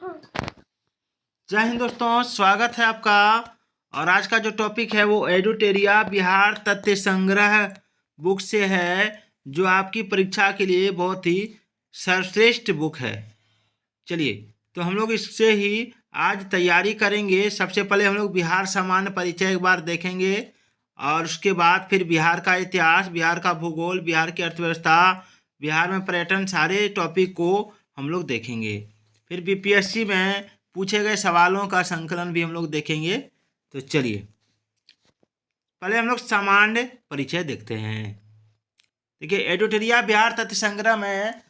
जय हिंद दोस्तों, स्वागत है आपका। और आज का जो टॉपिक है वो एडुटेरिया बिहार तथ्य संग्रह बुक से है, जो आपकी परीक्षा के लिए बहुत ही सर्वश्रेष्ठ बुक है। चलिए, तो हम लोग इससे ही आज तैयारी करेंगे। सबसे पहले हम लोग बिहार सामान्य परिचय एक बार देखेंगे, और उसके बाद फिर बिहार का इतिहास, बिहार का भूगोल, बिहार की अर्थव्यवस्था, बिहार में पर्यटन, सारे टॉपिक को हम लोग देखेंगे। फिर बीपीएससी में पूछे गए सवालों का संकलन भी हम लोग देखेंगे। तो चलिए, पहले हम लोग सामान्य परिचय देखते हैं। देखिए, एडुटेरिया बिहार तथ्य संग्रह में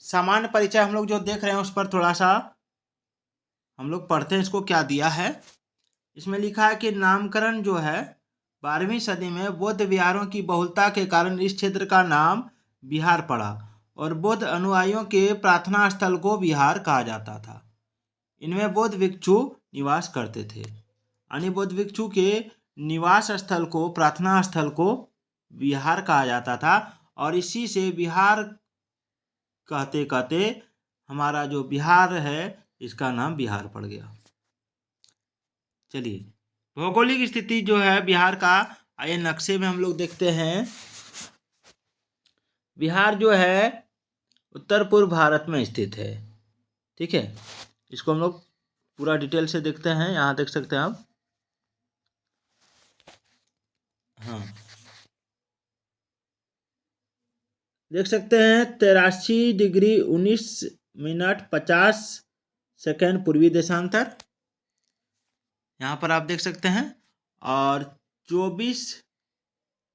सामान्य परिचय हम लोग जो देख रहे हैं उस पर थोड़ा सा हम लोग पढ़ते हैं। इसको क्या दिया है, इसमें लिखा है कि नामकरण जो है 12वीं सदी में बौद्ध विहारों की बहुलता के कारण इस क्षेत्र का नाम बिहार पड़ा, और बौद्ध अनुयायियों के प्रार्थना स्थल को बिहार कहा जाता था। इनमें बौद्ध भिक्षु निवास करते थे। यानी बौद्ध भिक्षु के निवास स्थल को, प्रार्थना स्थल को बिहार कहा जाता था, और इसी से बिहार कहते कहते हमारा जो बिहार है इसका नाम बिहार पड़ गया। चलिए, भौगोलिक स्थिति जो है बिहार का, आइए नक्शे में हम लोग देखते हैं। बिहार जो है उत्तर पूर्व भारत में स्थित है। ठीक है, इसको हम लोग पूरा डिटेल से देखते हैं। यहाँ देख सकते हैं आप। हाँ, देख सकते हैं 83 डिग्री 19 मिनट 50 सेकेंड पूर्वी देशांतर, यहाँ पर आप देख सकते हैं। और 24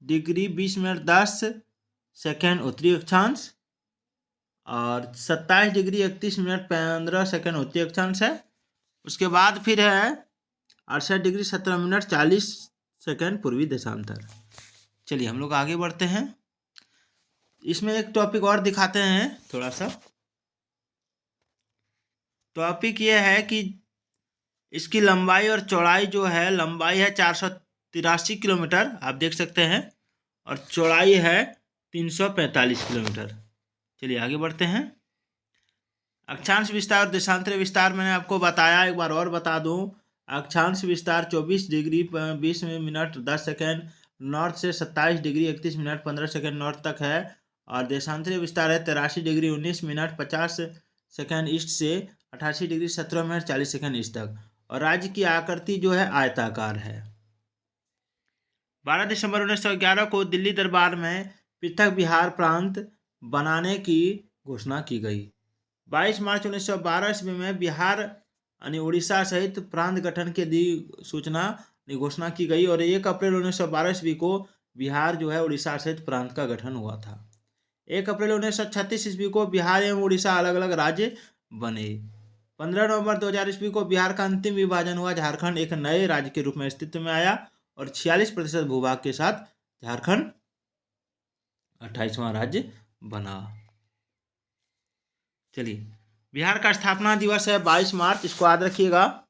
डिग्री 20 मिनट 10 सेकेंड उत्तरी अक्षांश, और 27 डिग्री 31 मिनट 15 सेकेंड उत्तरी अक्षांश है। उसके बाद फिर है 68 डिग्री 17 मिनट 40 सेकेंड पूर्वी देशांतर। चलिए, हम लोग आगे बढ़ते हैं। इसमें एक टॉपिक और दिखाते हैं थोड़ा सा। टॉपिक ये है कि इसकी लंबाई और चौड़ाई जो है, लंबाई है 483 किलोमीटर, आप देख सकते हैं, और चौड़ाई है 345 किलोमीटर। चलिए आगे बढ़ते हैं। अक्षांश विस्तार और देशांतर विस्तार मैंने आपको बताया, एक बार और बता दूं। अक्षांश विस्तार 24 डिग्री 20 मिनट 10 सेकेंड नॉर्थ से 27 डिग्री 31 मिनट 15 सेकेंड नॉर्थ तक है, और देशांतरीय विस्तार है 83 डिग्री 19 मिनट 50 सेकेंड ईस्ट से 88 डिग्री 17 मिनट 40 सेकेंड ईस्ट तक। और राज्य की आकृति जो है आयताकार है। 12 दिसंबर 1911 को दिल्ली दरबार में पृथक बिहार प्रांत बनाने की घोषणा की गई। 22 मार्च 1912 ईस्वी में बिहार यानी उड़ीसा सहित प्रांत गठन के घोषणा की गई, और 1 अप्रैल 1912 ईस्वी को बिहार जो है उड़ीसा सहित प्रांत का गठन हुआ था। 1 अप्रैल 1936 ईस्वी को बिहार एवं उड़ीसा अलग अलग राज्य बने। 15 नवंबर 2000 ईस्वी को बिहार का अंतिम विभाजन हुआ। झारखंड एक नए राज्य के रूप में अस्तित्व में आया, और 46% भूभाग के साथ झारखंड 28वां राज्य बना। चलिए, बिहार का स्थापना दिवस है 22 मार्च, इसको याद रखिएगा।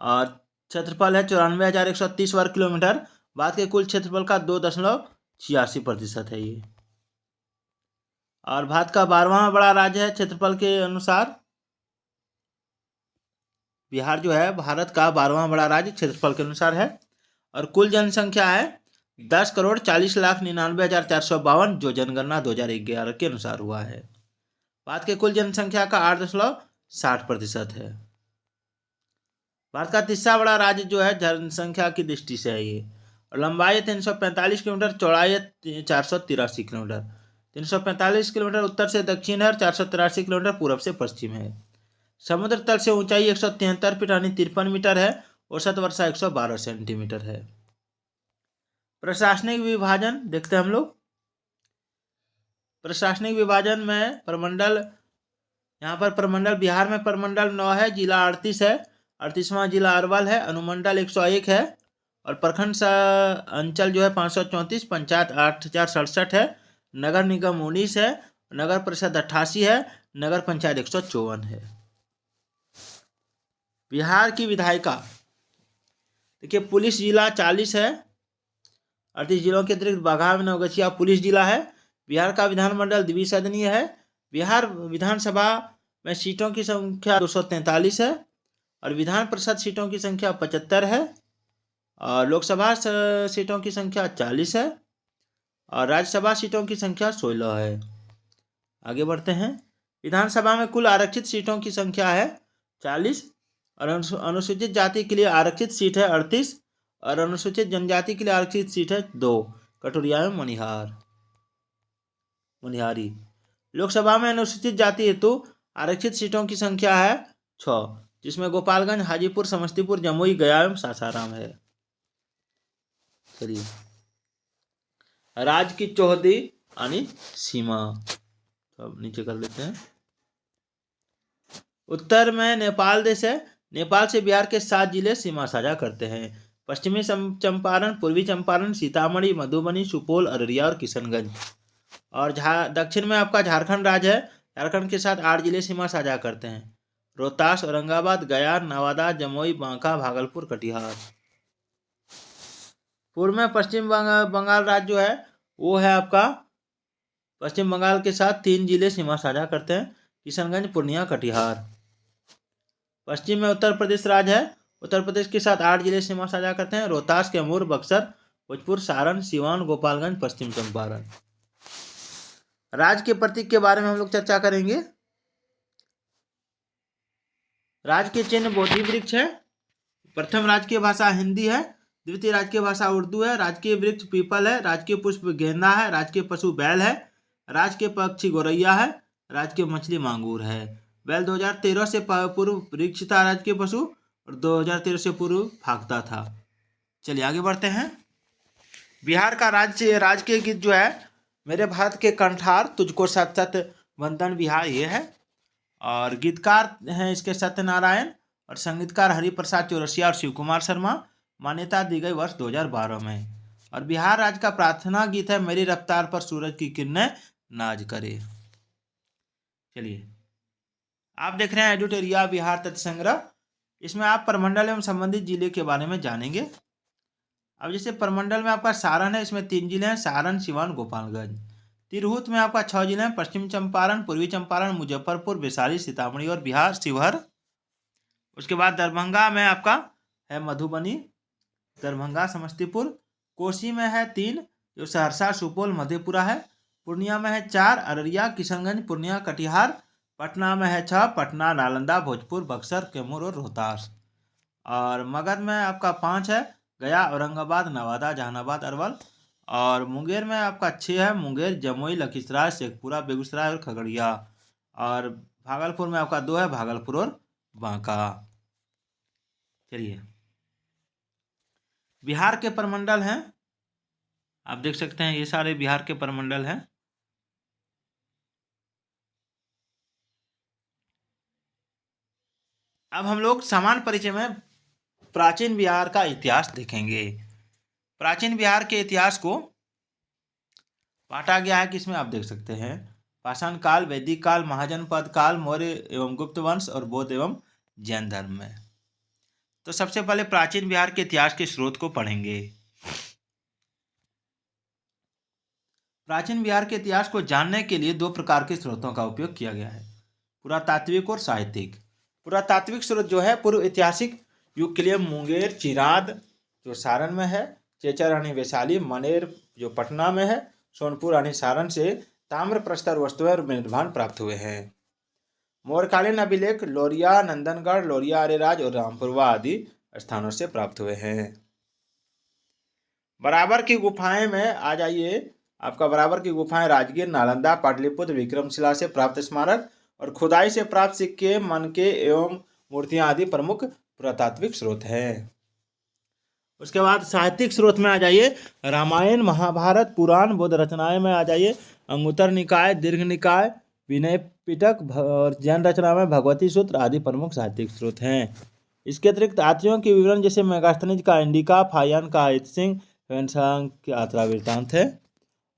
और क्षेत्रफल है 94,130 वर्ग किलोमीटर। भारत के कुल क्षेत्रफल का 2.86% है ये। और भारत का 12वां बड़ा राज्य है क्षेत्रफल के अनुसार। बिहार जो है भारत का 12वां बड़ा राज्य क्षेत्रफल के अनुसार है। और कुल जनसंख्या है 10,40,99,452, जो जनगणना 2011 के अनुसार हुआ है। भारत के कुल जनसंख्या का 8.60% है। भारत का तीसरा बड़ा राज्य जो है जनसंख्या की दृष्टि से है ये। और लंबाई है 345 किलोमीटर, चौड़ाई है 483 किलोमीटर। 345 किलोमीटर उत्तर से दक्षिण है, और 483 किलोमीटर पूर्व से पश्चिम है। समुद्र तल से ऊंचाई 173 फीट यानी 53 मीटर है। औसत वर्षा 112 सेंटीमीटर है। प्रशासनिक विभाजन देखते हैं हम लोग। प्रशासनिक विभाजन में प्रमंडल, यहाँ पर प्रमंडल बिहार में प्रमंडल 9 है, जिला 38 है, 38वां जिला अरवल है, अनुमंडल 101 है, और प्रखंड अंचल जो है 534, पंचायत 8067 है, नगर निगम 19 है, नगर परिषद 88 है, नगर पंचायत 154 है। बिहार की विधायिका देखिए, पुलिस जिला 40 है, 38 जिलों के अतिरिक्त बाघा में नवगछिया पुलिस जिला है। बिहार का विधानमंडल द्विसदनीय है। बिहार विधानसभा में सीटों की संख्या 243 है और विधान परिषद सीटों की संख्या 75 है और लोकसभा सीटों की संख्या 40 है और राज्यसभा सीटों की संख्या 16 है। आगे बढ़ते हैं। विधानसभा में कुल आरक्षित सीटों की संख्या है 40 और अनुसूचित जाति के लिए आरक्षित सीट है 38 और अनुसूचित जनजाति के लिए आरक्षित सीट है 2, कटोरिया में मनिहारी। लोकसभा में अनुसूचित जाति हेतु आरक्षित सीटों की संख्या है 6, जिसमें गोपालगंज, हाजीपुर, समस्तीपुर, जमुई, गया एवं सासाराम है। चलिए, राज्य की चौहदी यानी सीमा अब नीचे कर लेते हैं। उत्तर में नेपाल देश है। नेपाल से बिहार के 7 जिले सीमा साझा करते हैं। पश्चिमी चंपारण, पूर्वी चंपारण, सीतामढ़ी, मधुबनी, सुपौल, अररिया और किशनगंज। और दक्षिण में आपका झारखंड राज्य है। झारखंड के साथ 8 जिले सीमा साझा करते हैं। रोहतास, औरंगाबाद, गया, नवादा, जमुई, बांका, भागलपुर, कटिहार। पूर्व में पश्चिम बंगाल राज्य जो है वो है आपका पश्चिम बंगाल के साथ 3 जिले सीमा साझा करते हैं, किशनगंज, पूर्णिया, कटिहार। पश्चिम में उत्तर प्रदेश राज्य है। उत्तर प्रदेश के साथ 8 जिले सीमा साझा करते हैं, रोहतास, कैमूर, बक्सर, भोजपुर, सारण, सिवान, गोपालगंज, पश्चिम चंपारण। राज्य के प्रतीक के बारे में हम लोग चर्चा करेंगे। राज्य के चिन्ह बोधि वृक्ष है। प्रथम राजकीय भाषा हिंदी है। द्वितीय राजकीय भाषा उर्दू है। राजकीय वृक्ष पीपल है। राजकीय पुष्प गेंदा है। राजकीय पशु बैल है। राजकीय पक्षी गौरैया है। राजकीय मछली मांगूर है। बैल 2013 से पूर्व वृक्ष था राजकीय पशु और 2013 से पूर्व भागता था। चलिए आगे बढ़ते हैं। बिहार का राजकीय गीत जो है मेरे भारत के कंठार तुझको सत सत वंदन बिहार ये है और गीतकार हैं इसके सत्यनारायण और संगीतकार हरिप्रसाद चौरसिया और शिव कुमार शर्मा। मान्यता दी गई वर्ष 2012 में। और बिहार राज्य का प्रार्थना गीत है मेरी रफ्तार पर सूरज की किरणें नाज करे। चलिए, आप देख रहे हैं एडुटेरिया बिहार तथ्य संग्रह। इसमें आप प्रमंडल एवं संबंधित जिले के बारे में जानेंगे। अब जैसे प्रमंडल में आपका सारण है, इसमें 3 जिले हैं, सारण, सिवान, गोपालगंज। तिरहुत में आपका 6 जिले हैं, पश्चिम चंपारण, पूर्वी चंपारण, मुजफ्फरपुर, वैशाली, सीतामढ़ी और बिहार शिवहर। उसके बाद दरभंगा में आपका है मधुबनी, दरभंगा, समस्तीपुर। कोसी में है 3 जो सहरसा, सुपौल, मधेपुरा है। पूर्णिया में है 4 अररिया, किशनगंज, पूर्णिया, कटिहार। पटना में है 6 पटना, नालंदा, भोजपुर, बक्सर, कैमूर और रोहतास। और मगध में आपका 5 है गया, औरंगाबाद, नवादा, जहानाबाद, अरवल। और मुंगेर में आपका 6 है मुंगेर, जमुई, लखीसराय, शेखपुरा, बेगूसराय और खगड़िया। और भागलपुर में आपका 2 है भागलपुर और बांका। चलिए, बिहार के प्रमंडल हैं, आप देख सकते हैं ये सारे बिहार के प्रमंडल हैं। अब हम लोग सामान्य परिचय में प्राचीन बिहार का इतिहास देखेंगे। प्राचीन बिहार के इतिहास को बांटा गया है किसमें आप देख सकते हैं, पाषाण काल, वैदिक काल, महाजनपद काल, मौर्य एवं गुप्त वंश और बौद्ध एवं जैन धर्म में। तो सबसे पहले प्राचीन बिहार के इतिहास के स्रोत को पढ़ेंगे। प्राचीन बिहार के इतिहास को जानने के लिए 2 प्रकार के स्रोतों का उपयोग किया गया है, पुरातात्विक और साहित्यिक। पुरातात्विक स्रोत जो है पूर्व ऐतिहासिक युग के लिए मुंगेर, चिराद जो सारण में है, चेचर यानी वैशाली, मनेर जो पटना में है, सोनपुर यानी सारण से ताम्र प्रस्तर वस्तुएं और निर्माण प्राप्त हुए हैं। मौर्यकालीन अभिलेख लोरिया, नंदनगढ़, लोरिया अरेराज और रामपुरवा आदि स्थानों से प्राप्त हुए हैं। बराबर की गुफाएं में आ जाइए। आपका बराबर की गुफाएं राजगीर, नालंदा, पाटलिपुत्र, विक्रमशिला से प्राप्त स्मारक और खुदाई से प्राप्त सिक्के, मनके एवं मूर्तियां आदि प्रमुख पुरातात्विक स्रोत हैं। उसके बाद साहित्यिक स्रोत में आ जाइए। रामायण, महाभारत, पुराण, बौद्ध रचनाएं में आ जाइए। अंगुत्तर निकाय, दीर्घ निकाय, विनय पिटक और जैन रचना में भगवती सूत्र आदि प्रमुख साहित्यिक स्रोत हैं। इसके अतिरिक्त आत्रियों के विवरण जैसे मेगास्थनीज का इंडिका, फाहियान का हित सिंह, की यात्रा वृत्तांत है।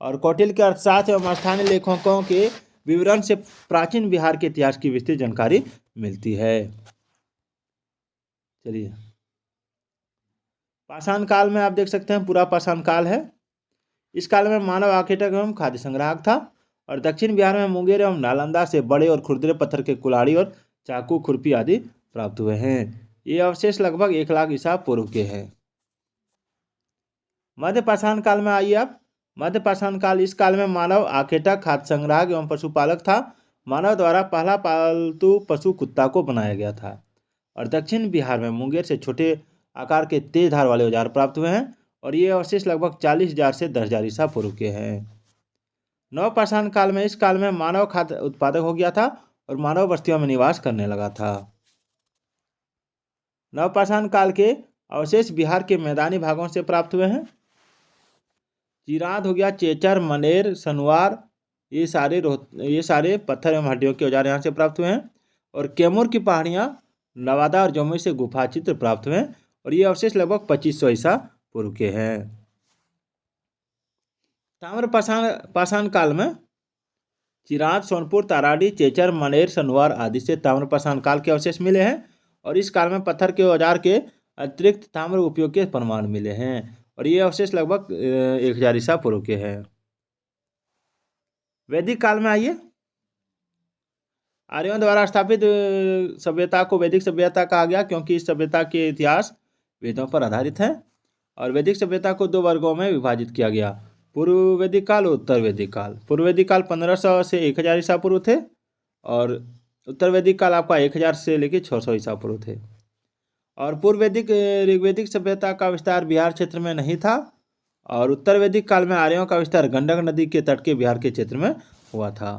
और कौटिल्य के अर्थशास्त्र एवं स्थानीय लेखकों के विवरण से प्राचीन बिहार के इतिहास की विस्तृत जानकारी मिलती है। चलिए, पाषाण काल में आप देख सकते हैं पूरा पाषाण काल है। इस काल में मानव आखेटक एवं खाद्य संग्राहक था और दक्षिण बिहार में मुंगेर एवं नालंदा से बड़े और खुरदरे पत्थर के कुल्हाड़ी और चाकू खुरपी आदि प्राप्त हुए हैं। ये अवशेष लगभग 1 लाख ईसा पूर्व के हैं। मध्य पाषाण काल में आइए आप। मध्य पाषाण काल, इस काल में मानव आखेटक, खाद्य संग्राहक एवं पशुपालक था। मानव द्वारा पहला पालतू पशु कुत्ता को बनाया गया था। और दक्षिण बिहार में मुंगेर से छोटे आकार के तेज धार वाले औजार प्राप्त हुए हैं और ये अवशेष लगभग 40,000 से 10,000 ईसा पूर्व के हैं। नवपाषाण काल में, इस काल में मानव खाद्य उत्पादक हो गया था और मानव बस्तियों में निवास करने लगा था। नवपाषाण काल के अवशेष बिहार के मैदानी भागों से प्राप्त हुए हैं। चिराद हो गया, चेचर, मनेर, सनवार, ये सारे पत्थर एवं हड्डियों के औजार यहाँ से प्राप्त हुए हैं। और कैमूर की पहाड़ियाँ, नवादा और जमुई से गुफा चित्र प्राप्त हुए हैं और ये अवशेष लगभग 2500 ईसा पूर्व के हैं। ताम्र पाषाण काल में चिराद, सोनपुर, ताराडी, चेचर, मनेर, सनवार आदि से ताम्र पाषाण काल के अवशेष मिले हैं और इस काल में पत्थर के औजार के अतिरिक्त ताम्र उपयोग के प्रमाण मिले हैं और ये अवशेष लगभग 1000 ईसा पूर्व के हैं। वैदिक काल में आइए। आर्यों द्वारा स्थापित सभ्यता को वैदिक सभ्यता कहा गया क्योंकि इस सभ्यता के इतिहास वेदों पर आधारित है। और वैदिक सभ्यता को 2 वर्गों में विभाजित किया गया, पूर्व वैदिक काल और उत्तर वैदिक काल। पूर्व वैदिक काल 1500 से 1000 ईसा पूर्व थे और उत्तर वैदिक काल आपका 1000 से लेकर 600 ईसा पूर्व थे। और पूर्व वैदिक ऋग्वैदिक सभ्यता का विस्तार बिहार क्षेत्र में नहीं था और उत्तर वैदिक काल में आर्यों का विस्तार गंडक नदी के तट के बिहार के क्षेत्र में हुआ था।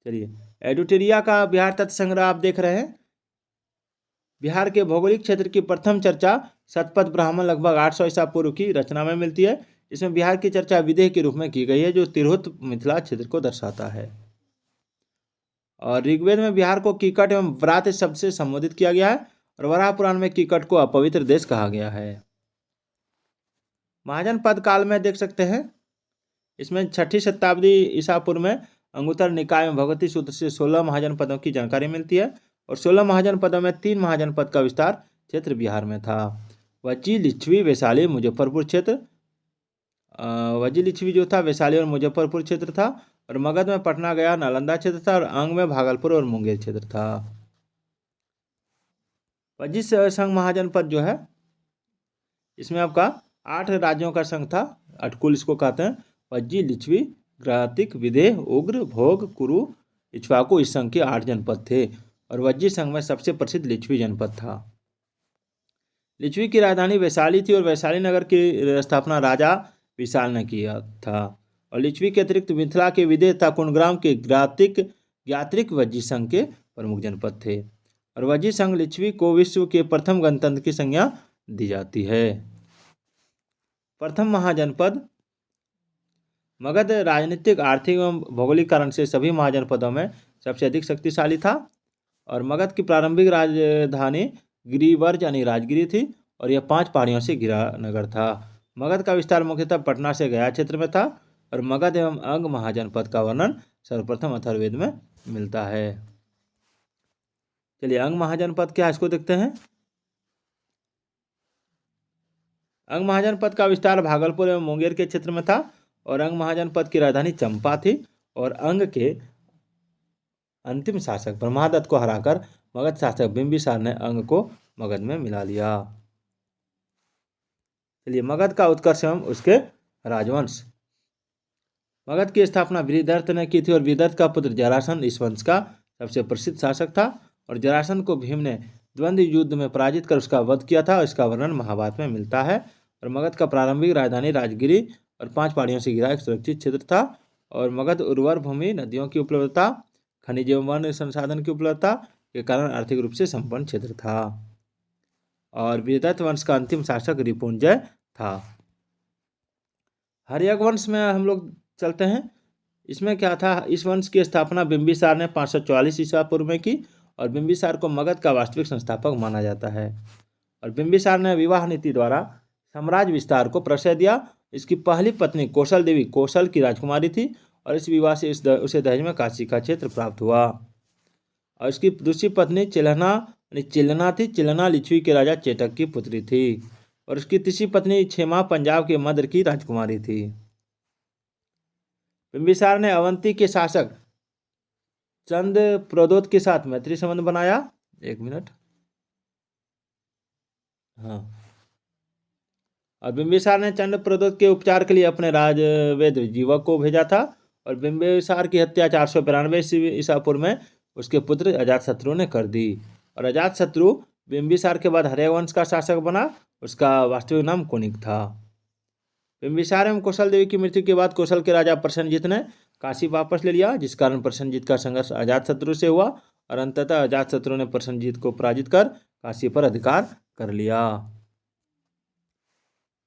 चलिए, एडुटेरिया का बिहार तत्व संग्रह आप देख रहे हैं। बिहार के भौगोलिक क्षेत्र की प्रथम चर्चा शतपथ ब्राह्मण लगभग 800 ईसा पूर्व की रचना में मिलती है। इसमें बिहार की चर्चा विदेह के रूप में की गई है जो तिरहुत मिथिला क्षेत्र को दर्शाता है। और ऋग्वेद में बिहार को कीकट एवं व्रात शब्द से संबोधित किया गया है और वराह पुराण में कीकट को अपवित्र देश कहा गया है। महाजनपद काल में देख सकते हैं, इसमें 6ठी शताब्दी ईसा पूर्व में अंगुत्तर निकाय में भगवती सूत्र से 16 महाजनपदों की जानकारी मिलती है और 16 महाजनपदों में 3 महाजनपद का विस्तार क्षेत्र बिहार में था। वज्जी, लिच्छवी, वैशाली, मुजफ्फरपुर क्षेत्र। वज्जी लिच्छवी जो था वैशाली और मुजफ्फरपुर क्षेत्र था और मगध में पटना, गया, नालंदा क्षेत्र था और अंग में भागलपुर और मुंगेर क्षेत्र था। वज्जी संघ महाजनपद जो है इसमें आपका 8 राज्यों का संघ था। अटकुल इसको कहते हैं। वज्जी, लिच्छवी, ग्रातिक, विदेह, उग्र, भोग, कुरु, इक्ष्वाकु इस संघ के 8 जनपद थे और वज्जी संघ में सबसे प्रसिद्ध लिच्छवी जनपद था। लिच्छवी की राजधानी वैशाली थी और वैशाली नगर की स्थापना राजा विशाल ने किया था। और लिच्छवी के अतिरिक्त मिथिला के विदेह तथा कुंडग्राम के ज्ञात्रिक वज्जी संघ के प्रमुख जनपद थे और वज्जी संघ लिच्छवी को विश्व के प्रथम गणतंत्र की संज्ञा दी जाती है। प्रथम महाजनपद मगध राजनीतिक, आर्थिक एवं भौगोलिक कारण से सभी महाजनपदों में सबसे अधिक शक्तिशाली था और मगध की प्रारंभिक राजधानी गिरिवर्ज यानी राजगिरी थी और यह 5 पहाड़ियों से घिरा नगर था। मगध का विस्तार मुख्यतः पटना से गया क्षेत्र में था और मगध एवं अंग महाजनपद का वर्णन सर्वप्रथम अथर्ववेद में मिलता है। चलिए, अंग महाजनपद क्या है इसको देखते हैं। अंग महाजनपद का विस्तार भागलपुर एवं मुंगेर के क्षेत्र में था और अंग महाजनपद की राजधानी चंपा थी और अंग के अंतिम शासक ब्रह्मादत्त को हराकर मगध शासक बिंबिसार ने अंग को मगध में मिला लिया। चलिए, मगध का उत्कर्ष एवं उसके राजवंश। मगध की स्थापना वृहदर्थ ने की थी और वृहदर्थ का पुत्र जरासंध इस वंश का सबसे प्रसिद्ध शासक था और जरासंध को भीम ने द्वंद्व युद्ध में पराजित कर उसका वध किया था। इसका वर्णन महाभारत में मिलता है। और मगध का प्रारंभिक राजधानी राजगिरी और 5 पहाड़ियों से घिरा एक सुरक्षित क्षेत्र था और मगध उर्वर भूमि, नदियों की उपलब्धता, खनिज एवं वन संसाधन की उपलब्धता के कारण आर्थिक रूप से संपन्न क्षेत्र था। और वृहदत्त वंश का अंतिम शासक रिपुंजय था। हर्यक वंश में हम लोग चलते हैं। इसमें क्या था, इस वंश की स्थापना बिंबिसार ने 544 ईसा पूर्व में की और बिंबिसार को मगध का वास्तविक संस्थापक माना जाता है। और बिंबिसार ने विवाह नीति द्वारा साम्राज्य विस्तार को प्रश्रय दिया। इसकी पहली पत्नी कौशल देवी कौशल की राजकुमारी थी और इस विवाह से उसे दहेज में काशी का क्षेत्र प्राप्त हुआ। और इसकी दूसरी पत्नी चिलना थी। चिलना लिच्छवी के राजा चेटक की पुत्री थी और उसकी तीसरी पत्नी क्षेमा पंजाब के मद्र की राजकुमारी थी। बिंबिसार ने अवंती के शासक चंद्र प्रदोत के साथ मैत्री संबंध बनाया। एक मिनट। हाँ। और बिंबिसार ने चंद्र प्रदोत के उपचार के लिए अपने राजवेद जीवक को भेजा था। और बिंबिसार की हत्या 492 ईसा पूर्व में उसके पुत्र अजातशत्रु ने कर दी। और अजातशत्रु बिंबिसार के बाद हर्यवंश का शासक बना। उसका वास्तविक नाम कुनिक था। बिंबिसार एवं कौशल देवी की मृत्यु के बाद कौशल के राजा प्रसन्नजीत ने काशी वापस ले लिया, जिस कारण प्रसन्नजीत का संघर्ष अजातशत्रु से हुआ। और अंततः अजातशत्रु ने प्रसन्नजीत को पराजित कर काशी पर अधिकार कर लिया।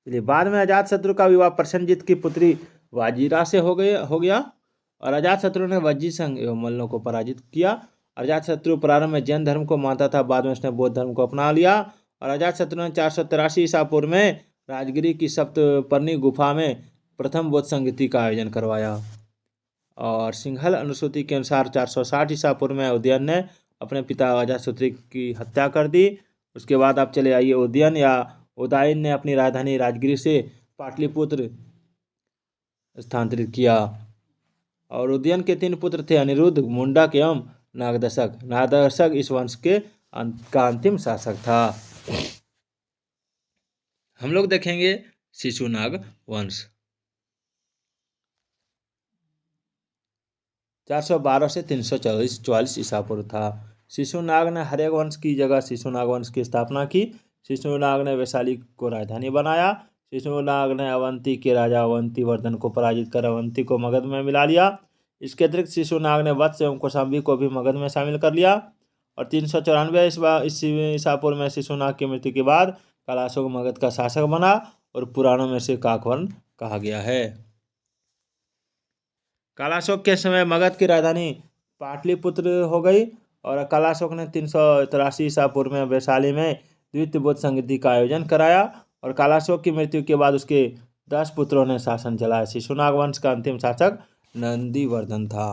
चलिए, बाद में अजातशत्रु का विवाह प्रसन्नजीत की पुत्री वाजिरा से हो गया। और अजातशत्रु ने वज्जी संघ एवं मल्लों को पराजित किया। अजातशत्रु प्रारंभ में जैन धर्म को मानता था, बाद में उसने बौद्ध धर्म को अपना लिया। और अजातशत्रु ने 483 ईसा पूर्व में राजगिरी की सप्तपर्णी गुफा में प्रथम बौद्ध संगीति का आयोजन करवाया। और सिंहल अनुसूची के अनुसार 460 ईसा पूर्व में उदयन ने अपने पिता अजातशत्रु की हत्या कर दी। उसके बाद आप चले आइए, उदयन या उदयन ने अपनी राजधानी राजगिरी से पाटलिपुत्र स्थानांतरित किया। और उदयन के 3 पुत्र थे, अनिरुद्ध, मुंडक एवं नागदशक। नागदशक इस वंश का अंतिम शासक था। हम लोग देखेंगे शिशुनाग वंश। 412 से 344 ईसा पूर्व था। शिशुनाग ने हर्यक वंश की जगह शिशुनाग वंश की स्थापना की। शिशुनाग ने वैशाली को राजधानी बनाया। शिशुनाग ने अवंती के राजा अवंतीवर्धन को पराजित कर अवंती को मगध में मिला लिया। इसके अतिरिक्त शिशुनाग ने वत्स एवं कौशाम्बी को भी मगध में शामिल कर लिया। और 394 ईसा पूर्व में शिशुनाग की मृत्यु के बाद कलाशोक मगध का शासक बना और पुराणों में से काकवर्ण कहा गया है। कालाशोक के समय मगध की राजधानी पाटलिपुत्र हो गई। और कालाशोक ने 383 ईसा पूर्व में वैशाली में द्वितीय बौद्ध संगीति का आयोजन कराया। और कालाशोक की मृत्यु के बाद उसके 10 पुत्रों ने शासन चलाया। शिशुनाग वंश का अंतिम शासक नंदीवर्धन था।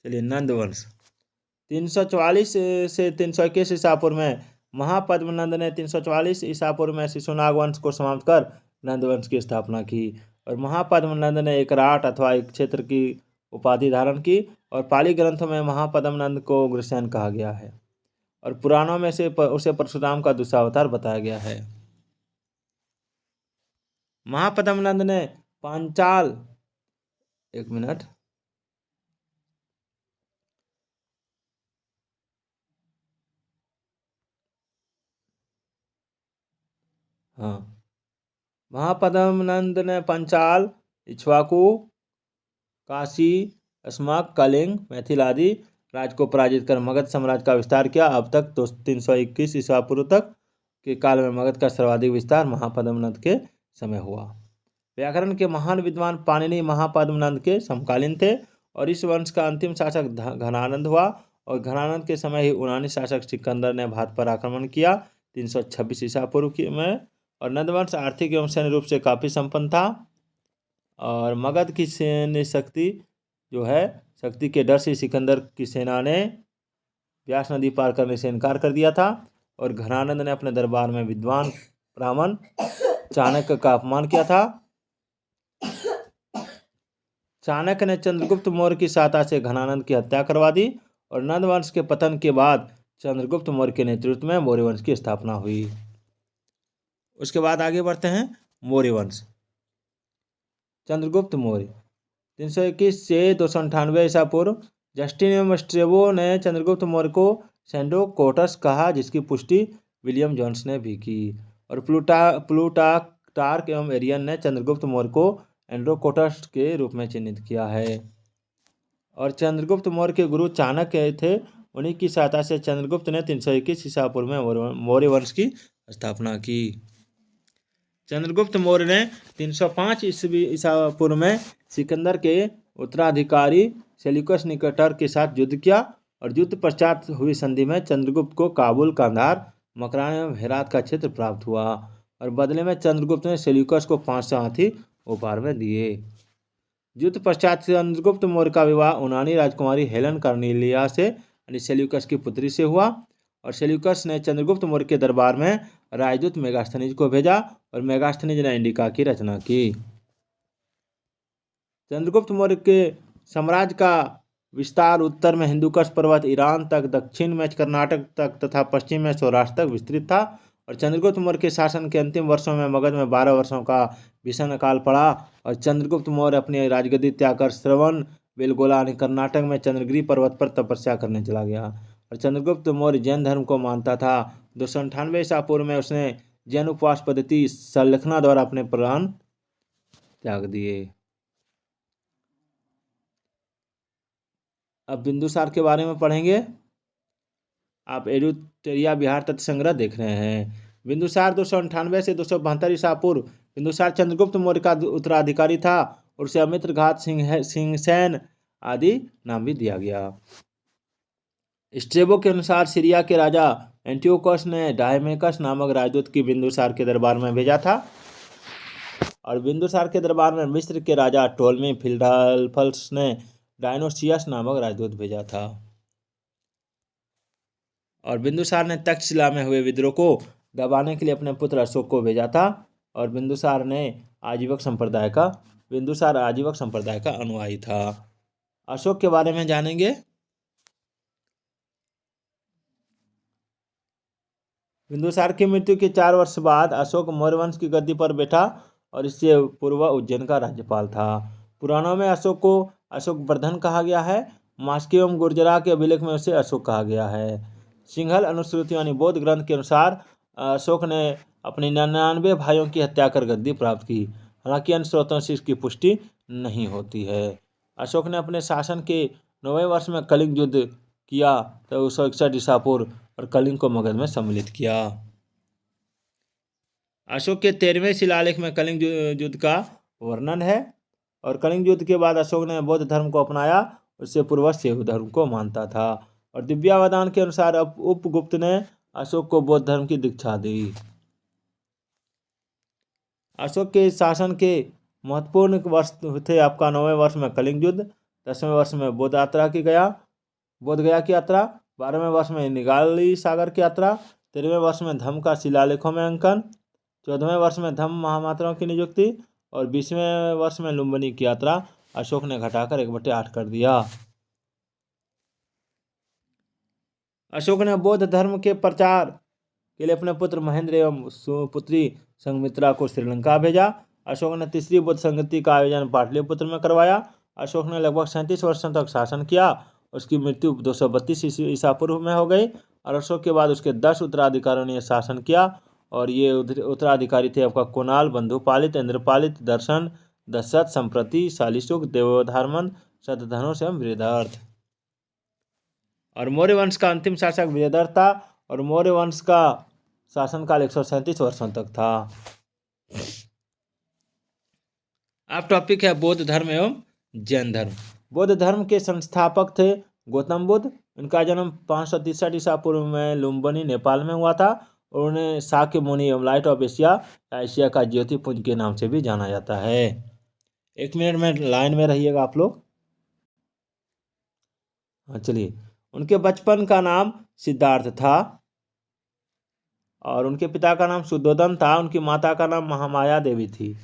चलिए, नंद वंश 344 से 321 ईसा पूर्व में महापद्मनंद ने 344 ईसा पूर्व में शिशुनाग वंश को समाप्त कर नंद वंश की स्थापना की। और महापद्मनंद ने एक राट अथवा एक क्षेत्र की उपाधि धारण की। और पाली ग्रंथों में महापद्मनंद को उग्रसेन कहा गया है। और पुराणों में से उसे परशुराम का दूसरा अवतार बताया गया है। महापद्मनंद ने पांचाल, एक मिनट, हाँ, महापद्मनंद ने पंचाल, इक्ष्वाकु, काशी, अस्मक, कलिंग, मैथिल आदि राज्य को पराजित कर मगध साम्राज्य का विस्तार किया। अब तक 321 ईसा पूर्व तक के काल में मगध का सर्वाधिक विस्तार महापद्मनंद के समय हुआ। व्याकरण के महान विद्वान पाणिनि महापद्मनंद के समकालीन थे। और इस वंश का अंतिम शासक घनानंद हुआ। और घनानंद के समय ही यूनानी शासक सिकंदर ने भारत पर आक्रमण किया 326 ईसा पूर्व में। और नंदवंश आर्थिक एवं सैन्य रूप से काफ़ी संपन्न था। और मगध की सैन्य शक्ति जो है, शक्ति के डर से सिकंदर की सेना ने व्यास नदी पार करने से इनकार कर दिया था। और घनानंद ने अपने दरबार में विद्वान ब्राह्मण चाणक्य का अपमान किया था। चाणक्य ने चंद्रगुप्त मौर्य की सहायता से घनानंद की हत्या करवा दी। और नंद वंश के पतन के बाद चंद्रगुप्त मौर्य के नेतृत्व में मौर्य वंश की स्थापना हुई। उसके बाद आगे बढ़ते हैं, मौर्य वंश। चंद्रगुप्त मौर्य 321 से 298 ईसा पूर्व। जस्टिन एवं स्ट्रेबो ने चंद्रगुप्त मौर्य को सेंडोकोटस कहा, जिसकी पुष्टि विलियम जोन्स ने भी की। और प्लूटार्क एवं एरियन ने चंद्रगुप्त मौर्य को एंड्रोकोटस के रूप में चिन्हित किया है। और चंद्रगुप्त मौर्य के गुरु चाणक्य थे, उन्हीं की सहायता से चंद्रगुप्त ने 321 ईसा पूर्व में मौर्य वंश की स्थापना की। चंद्रगुप्त मौर्य ने 305 ईसा पूर्व में सिकंदर के उत्तराधिकारी सेल्यूकस निकेटर के साथ युद्ध किया। और युद्ध पश्चात हुई संधि में चंद्रगुप्त को काबुल, कांधार, मकरान एवं हेरात का क्षेत्र प्राप्त हुआ। और बदले में चंद्रगुप्त ने सेल्यूकस को 500 हाथी उपहार में दिए। युद्ध पश्चात चंद्रगुप्त मौर्य का विवाह यूनानी राजकुमारी हेलन कार्नेलिया से यानी सेल्यूकस की पुत्री से हुआ। और सेल्यूकस ने चंद्रगुप्त मौर्य के दरबार में राजदूत मेगास्थनीज को भेजा। और मेगास्थनीज ने इंडिका की रचना की। चंद्रगुप्त मौर्य के साम्राज्य का विस्तार उत्तर में हिंदुकुश पर्वत, ईरान तक, दक्षिण में कर्नाटक तक तथा पश्चिम में सौराष्ट्र तक विस्तृत था। और चंद्रगुप्त मौर्य के शासन के अंतिम वर्षों में मगध में 12 वर्षों का भीषण अकाल पड़ा और चंद्रगुप्त मौर्य अपनी राजगद्दी त्याग कर श्रवण बेलगोला यानी कर्नाटक में चंद्रगिरी पर्वत पर तपस्या करने चला गया। और चंद्रगुप्त मौर्य जैन धर्म को मानता था। 298 ईसा पूर्व में उसने जैन उपवास पद्धति संलेखना द्वारा अपने प्राण त्याग दिए। अब बिंदुसार के बारे में पढ़ेंगे। आप एडुटेरिया बिहार तथ्य संग्रह देख रहे हैं। बिंदुसार 298 से 272 ईसा पूर्व। बिंदुसार चंद्रगुप्त मौर्य का उत्तराधिकारी था और उसे अमित्रघात सिंहसैन आदि नाम भी दिया गया। स्ट्रेबो के अनुसार सीरिया के राजा एंटियोकस ने डायमेकस नामक राजदूत की बिंदुसार के दरबार में भेजा था। और बिंदुसार के दरबार में मिस्र के राजा टोलमी फिलडाल्फस ने डायनोसियस नामक राजदूत भेजा था। और बिंदुसार ने तक्षशिला में हुए विद्रोह को दबाने के लिए अपने पुत्र अशोक को भेजा था। और बिंदुसार आजीवक संप्रदाय का अनुयायी था। अशोक के बारे में जानेंगे। बिंदुसार की मृत्यु के 4 वर्ष बाद अशोक मौर्य वंश की गद्दी पर बैठा और इससे पूर्व उज्जैन का राज्यपाल था। पुराणों में अशोक को अशोक वर्धन कहा गया है। मास्की एवं गुर्जरा के अभिलेख में उसे अशोक कहा गया है। सिंहल अनुश्रुति यानी बौद्ध ग्रंथ के अनुसार अशोक ने अपने 99 भाइयों की हत्या कर गद्दी प्राप्त की। हालांकि अन्य स्रोतों से इसकी पुष्टि नहीं होती है। अशोक ने अपने शासन के 9वें वर्ष में कलिंग युद्ध किया तो 261 ईसा पूर्व और कलिंग को मगध में सम्मिलित किया। अशोक के 13वें शिलालेख में कलिंग युद्ध का वर्णन है। और कलिंग युद्ध के बाद अशोक ने बौद्ध धर्म को अपनाया। उससे पूर्व शैव धर्म को मानता था। और दिव्यावदान के अनुसार उपगुप्त ने अशोक को बौद्ध धर्म की दीक्षा दी। अशोक के शासन के महत्वपूर्ण वर्ष थे आपका 9वें वर्ष में कलिंग युद्ध, 10वें वर्ष में बोध गया की यात्रा, 12वें वर्ष में निगाली सागर की यात्रा, 13वें वर्ष में धम्म का शिलालेखों में अंकन, 14वें वर्ष में धम्म महामात्राओं की नियुक्ति और 20वें वर्ष में लुम्बिनी की यात्रा अशोक ने घटाकर 1/8 कर दिया। अशोक ने बौद्ध धर्म के प्रचार के लिए अपने पुत्र महेंद्र एवं सुपुत्री संघमित्रा को श्रीलंका भेजा। अशोक ने तीसरी बौद्ध संगति का आयोजन पाटलिपुत्र में करवाया। अशोक ने लगभग 37 वर्षों तक शासन किया। उसकी मृत्यु 232 ईसा पूर्व में हो गई। और अशोक के बाद उसके 10 उत्तराधिकारियों ने शासन किया। और ये उत्तराधिकारी थे आपका कुणाल, बंधुपालित, इंद्रपालित, दर्शन, दशरथ, संप्रति, शालिशुक, देवोधार्मन, शतधनुष एवं बृहदर्थ। और मौर्य वंश का अंतिम शासक बृहदर्थ था। और मौर्य वंश का शासनकाल 137 वर्षों तक था। अब टॉपिक है बौद्ध धर्म एवं जैन धर्म। बौद्ध धर्म के संस्थापक थे गौतम बुद्ध। इनका जन्म 563 ईसा पूर्व में लुम्बिनी नेपाल में हुआ था। और उन्हें शाक्य मुनि एवं लाइट ऑफ एशिया का ज्योतिपुंज के नाम से भी जाना जाता है। 1 मिनट में लाइन में रहिएगा आप लोग। हाँ चलिए। उनके बचपन का नाम सिद्धार्थ था। और उनके पिता का नाम शुद्धोदन था। उनकी माता का नाम महामाया देवी थी।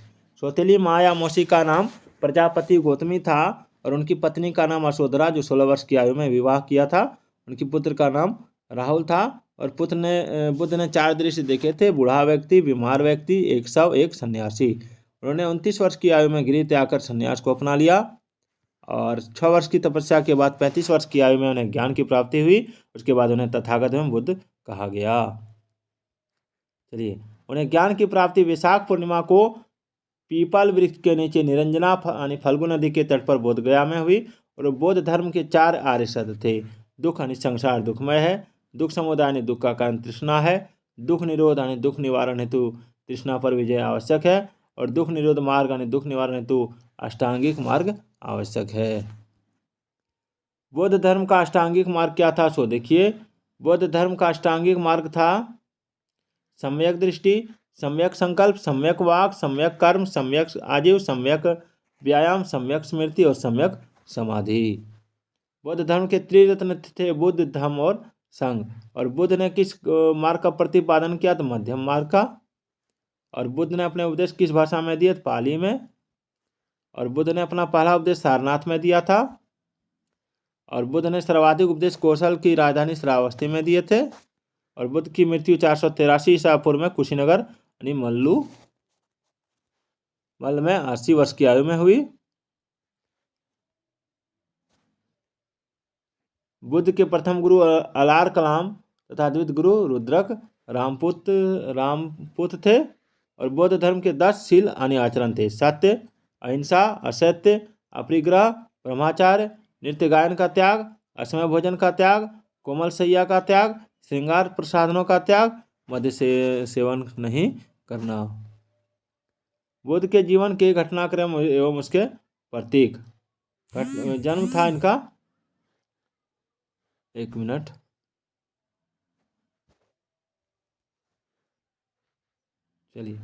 सौतेली माया मौसी का नाम प्रजापति गौतमी था। और उनकी पत्नी का नाम यशोधरा, जो 16 वर्ष की आयु में विवाह किया था। उनकी पुत्र का नाम राहुल था। और बुद्ध ने 4 दृश्य देखे थे: बूढ़ा व्यक्ति, बीमार व्यक्ति, एक शव, एक सन्यासी। उन्होंने 29 वर्ष की आयु में गृह त्याग कर सन्यास को अपना लिया। और 6 वर्ष की तपस्या के बाद 35 वर्ष की आयु में उन्हें ज्ञान की प्राप्ति हुई। उसके बाद उन्हें तथागत एवं बुद्ध कहा गया। चलिए, उन्हें ज्ञान की प्राप्ति वैशाख पूर्णिमा को पीपल वृक्ष के नीचे निरंजना यानी फल्गु नदी के तट पर बोध गया में हुई। और बौद्ध धर्म के 4 आर्य सत्य थे: दुख यानी संसार दुखमय है, दुख समुदाय यानी दुख का कारण तृष्णा है, दुख निरोध यानी दुख निवारण हेतु तृष्णा पर विजय आवश्यक है, और दुख निरोध मार्ग यानी दुख निवारण हेतु अष्टांगिक मार्ग आवश्यक है। बौद्ध धर्म का अष्टांगिक मार्ग क्या था सो देखिए। बौद्ध धर्म का अष्टांगिक मार्ग था सम्यक दृष्टि, सम्यक संकल्प, सम्यक वाक, सम्यक कर्म, सम्यक आजीव, सम्यक व्यायाम, सम्यक स्मृति और सम्यक समाधि। बौद्ध धर्म के त्रिरत्न थे बुद्ध, धम्म और संघ। और बुद्ध ने किस मार्ग का प्रतिपादन किया? तो मध्यम मार्ग का। और बुद्ध ने अपने उपदेश किस भाषा में दिए? पाली में। और बुद्ध ने अपना पहला उपदेश सारनाथ में दिया था। और बुद्ध ने सर्वाधिक उपदेश कौशल की राजधानी श्रावस्ती में दिए थे। और बुद्ध की मृत्यु 483 ईसा पूर्व में कुशीनगर यानी मल्ल में 80 वर्ष की आयु में हुई। बुद्ध के प्रथम गुरु अलार कलाम तथा द्वितीय गुरु रुद्रक रामपुत थे। और बौद्ध धर्म के 10 शील यानी आचरण थे: सत्य, अहिंसा, असत्य, अपरिग्रह, ब्रह्मचार्य, नृत्य गायन का त्याग, असमय भोजन का त्याग, कोमल सैया का त्याग, श्रृंगार प्रसाधनों का त्याग, मद्य से सेवन नहीं करना। बुद्ध के जीवन के घटनाक्रम एवं उसके प्रतीक। जन्म था इनका, एक मिनट, चलिए।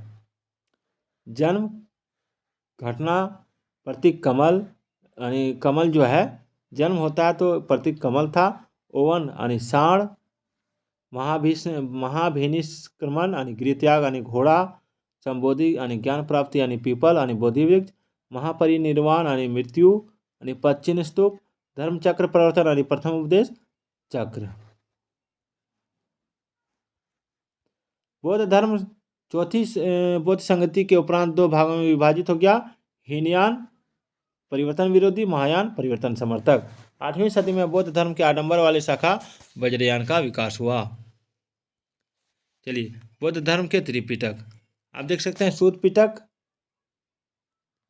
जन्म, घटना, प्रतीक कमल, यानी कमल जो है जन्म होता है तो प्रतीक कमल था। ओवन यानी साण, महाभिनिष्क्रमण यानी गृहत्याग यानी घोड़ा, संबोधि यानी ज्ञान प्राप्ति यानी पीपल यानी बोधि वृक्ष, महापरिनिर्वाण यानी मृत्यु यानी पश्चिम स्तूप, धर्म चक्र प्रवर्तन यानी प्रथम उपदेश चक्र। बौद्ध धर्म चौथी बौद्ध संगति के उपरांत 2 भागों में विभाजित हो गया: हीनयान परिवर्तन विरोधी, महायान परिवर्तन समर्थक। 8वीं सदी में बौद्ध धर्म के आडंबर वाली शाखा वज्रयान का विकास हुआ। चलिए, बौद्ध धर्म के त्रिपिटक आप देख सकते हैं: सूत पिटक,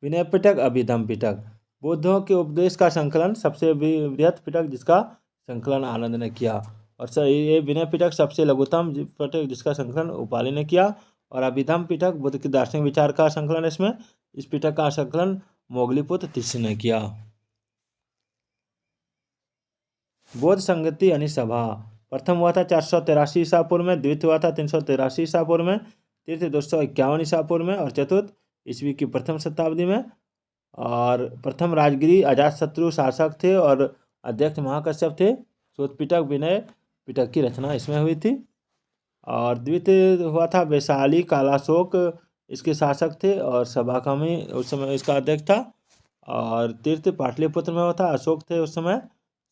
विनय पिटक, अभिधम पिटक। बुद्धों के उपदेश का संकलन सबसे बृहत पिटक जिसका संकलन आनंद ने किया। और ये विनय पिटक सबसे लघुतम पिटक जिसका संकलन उपालि ने किया। और अभिधम पिटक बुद्ध के दार्शनिक विचार का संकलन इसमें, इस पिटक का संकलन मोगलीपुत्र तिस्स ने किया। बौद्ध संगति यानी सभा प्रथम हुआ था 483 ईसा पूर्व में, द्वितीय हुआ था 383 ईसा पूर्व में, तृतीय 251 ईसा पूर्व में और चतुर्थ ईस्वी की प्रथम शताब्दी में। और प्रथम राजगिरी अजातशत्रु शासक थे और अध्यक्ष महाकश्यप थे। सूत पिटक, विनय पिटक की रचना इसमें हुई थी। और द्वितीय हुआ था वैशाली कालाशोक, इसके शासक थे और सभाकर्मी उस समय इसका अध्यक्ष था। और तृतीय पाटलिपुत्र में हुआ था, अशोक थे उस समय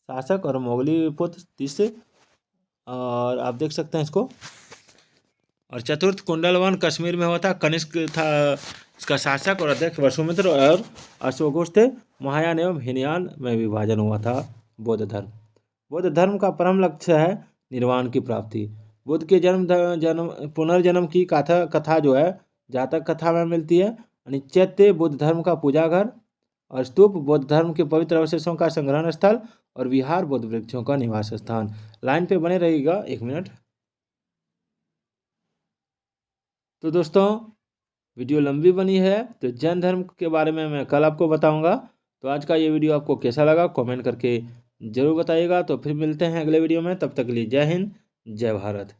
शासक और मोगली पुत्र तीसरे, और आप देख सकते हैं इसको। और चतुर्थ कुंडलवन कश्मीर में हुआ था, कनिष्क था इसका शासक और अध्यक्ष वसुमित्र और अशोक थे। महायान एवं हीनयान में विभाजन हुआ था बौद्ध धर्म। बौद्ध धर्म का परम लक्ष्य है निर्वाण की प्राप्ति। बुद्ध के पुनर्जन्म की कथा जो है जातक कथा में मिलती है। चैत्य बुद्ध धर्म का पूजा घर और स्तूप बौद्ध धर्म के पवित्र अवशेषों का संग्रहण स्थल और विहार बौद्ध वृक्षों का निवास स्थान। लाइन पे बने रहिएगा, एक मिनट। तो दोस्तों वीडियो लंबी बनी है तो जैन धर्म के बारे में मैं कल आपको बताऊंगा। तो आज का ये वीडियो आपको कैसा लगा कमेंट करके जरूर बताइएगा। तो फिर मिलते हैं अगले वीडियो में, तब तक के लिए जय हिंद, जय भारत।